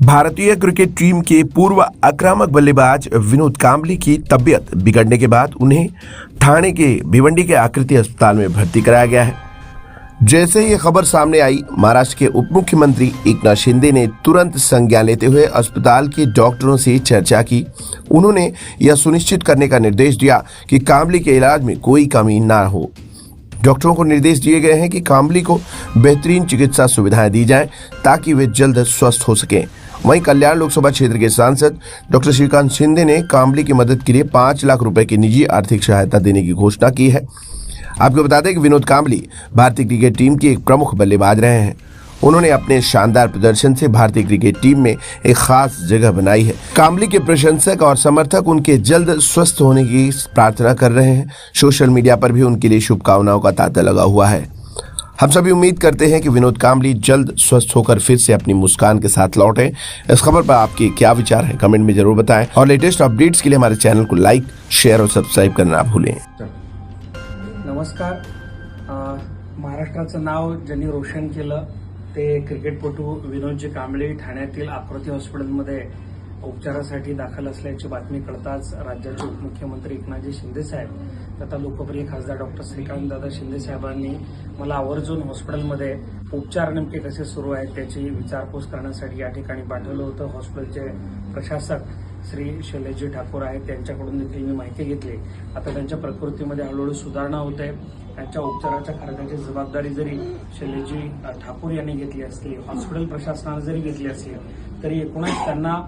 भारतीय cricket team के पूर्व आक्रामक बल्लेबाज विनोद कांबली की तबीयत बिगड़ने के बाद उन्हें ठाणे के भिवंडी के आकृति अस्पताल में भर्ती कराया गया है। जैसे ही ये खबर सामने आई, महाराष्ट्र के उप मुख्यमंत्री एकनाथ शिंदे ने तुरंत संज्ञान लेते हुए अस्पताल के डॉक्टरों से चर्चा की। उन्होंने यह सुनिश्चित करने का निर्देश दिया कि कांबली के इलाज में कोई कमी ना हो। डॉक्टरों को निर्देश दिए गए हैं कि कांबली को बेहतरीन चिकित्सा सुविधाएं दी जाएं ताकि वे जल्द स्वस्थ हो सकें। वहीं कल्याण लोकसभा क्षेत्र के सांसद डॉक्टर श्रीकांत शिंदे ने कांबली की मदद के लिए 5 लाख रुपए की निजी आर्थिक सहायता देने की घोषणा की है। आपको बता दें कि विनोद कांबली भारतीय क्रिकेट टीम के एक प्रमुख बल्लेबाज रहे हैं। उन्होंने अपने शानदार प्रदर्शन से भारतीय क्रिकेट टीम में एक खास जगह बनाई है। कांबली के प्रशंसक और समर्थक उनके जल्द स्वस्थ होने की प्रार्थना कर रहे हैं। सोशल मीडिया पर भी उनके लिए शुभकामनाओं का तांता लगा हुआ है। हम सभी उम्मीद करते हैं कि विनोद कांबली जल्द स्वस्थ होकर फिर से अपनी मुस्कान के साथ लौटें। इस खबर पर आपके क्या विचार हैं, कमेंट में जरूर बताएं और लेटेस्ट अपडेट्स के लिए हमारे चैनल को लाइक, शेयर और सब्सक्राइब करना ना भूलें। नमस्कार. महाराष्ट्राचं नाव ज्यांनी रोशन केलं ते क्रिकेटपटू विनोदजी कांबळे ठाण्यातील आकृती हॉस्पिटलमध्ये उपचारासाठी दाखल असल्याची बातमी कळताच राज्याचे उपमुख्यमंत्री एकनाथजी शिंदे साहेब तथा लोकप्रिय खासदार डॉक्टर श्रीकांत दादा शिंदे साहेबांनी मला आवर्जून हॉस्पिटलमध्ये उपचार नेमके कसे सुरू आहेत त्याची विचारपूस करण्यासाठी या ठिकाणी पाठवलं होतं. हॉस्पिटलचे प्रशासक श्री शैलेशजी ठाकूर आहेत, त्यांच्याकडून देखील मी माहिती घेतली. आता त्यांच्या प्रकृतीमध्ये हळूहळू सुधारणा होते. त्यांच्या उपचाराच्या खर्चाची जबाबदारी जरी शैलेशजी ठाकूर यांनी घेतली असली, हॉस्पिटल प्रशासनाने जरी घेतली असली, तरी एकूणच त्यांना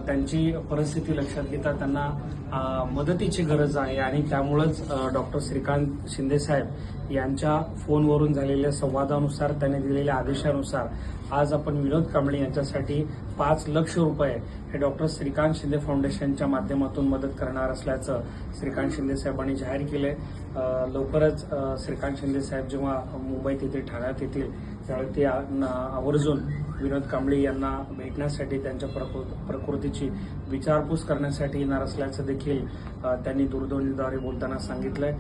त्यांची परिस्थिती लक्षात घेता त्यांना मदतीची गरज आहे आणि त्यामुळेच डॉक्टर श्रीकांत शिंदे साहेब यांच्या फोनवरून झालेल्या संवादानुसार त्यांनी दिलेल्या आदेशानुसार आज आपण विनोद कांबळे यांच्यासाठी 5 लाख रुपये हे डॉक्टर श्रीकांत शिंदे फाउंडेशनच्या माध्यमातून मदत करणार असल्याचं श्रीकांत शिंदे साहेबांनी जाहीर केलंय. लवकरच श्रीकांत शिंदे साहेब जेव्हा मुंबईत येतील, ठाण्यात येतील, त्यावेळी ते आवर्जून विनोद कांबळे यांना भेटण्यासाठी त्यांच्या प्रकृतीची विचारपूस करण्यासाठी येणार असल्याचं देखील त्यांनी दूरध्वनीद्वारे बोलताना सांगितलंय.